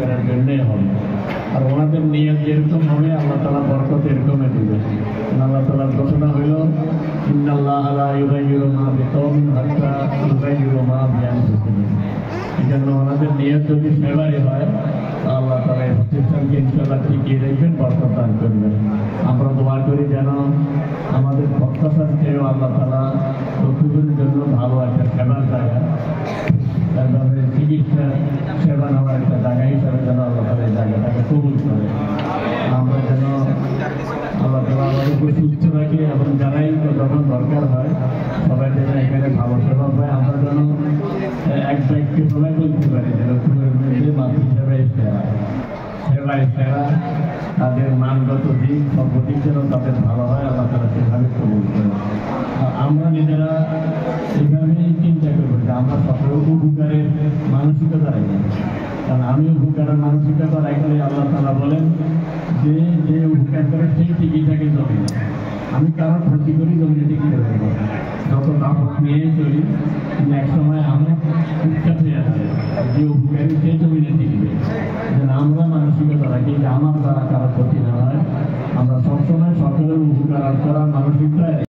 করার জন্যই হবে। আর ওনাদের নিয়ত যেরকম হবে আল্লাহ তাআলা বরকত এরকমই দেবে। আল্লাহ তাআলার ঘোষণা হইল ইন্নাল্লাহা লা ইউগাইয়িরু মা বিকওমিন হাত্তা ইউগাইয়িরু মা বিআনফুসিহিম। এই জন্য ওনাদের নিয়ত যদি সেবারই হয় আল্লাহ তাআলা এই প্রতিষ্ঠানকে ইনশাআল্লাহ টিকিয়ে রাখবেন, বরকত দান করবেন। আমরা দোয়া করি যেন আমাদের প্রত্যাশার চেয়েও আল্লাহ তাআলা প্রতিদিনের জন্য ভালো একটা সেবার জায়গা, তারপরে চিকিৎসা সেবা নেওয়ার একটা জায়গা হিসাবে যেন আল্লাহ তাআলা এই জায়গাটাকে কবুল করে। আমরা যেন আল্লাহ তাআলা আমাদেরকে সুস্থ রাখে এবং যারাই যখন দরকার হয় সবাই যেন এখানে ভালো সেবা পায়। আমরা যেন এক ব্যক্তি সবাই বলতে পারি যে লক্ষ্মীপুরের মধ্যে মানুষ হিসাবে সেবায় সেরা, তাদের মানগত দিক সব দিক যেন তাদের ভালো হয়, আল্লাহ তাআলা সেভাবে কবুল করে। আমরা নিজেরা এভাবেই চিন্তা করবো যে আমরা সকল উপকারের মানসিকতা রাখি, কারণ আমি উপকারের মানসিকতা রাখলে আল্লাহ তাআলা বলেন যে যে উপকার করে সেই টিকি থাকে জমিনে। আমি কারোর ক্ষতি করি জমিনে টিকিয়ে রাখবো, যত কাপড় নিয়ে চলি, কিন্তু এক সময় আমার উৎখাত হয়ে আসে যে উপকারী সেই জমিনে টিকবে। যেন আমরা মানসিকতা রাখি যে আমার দ্বারা কারো ক্ষতি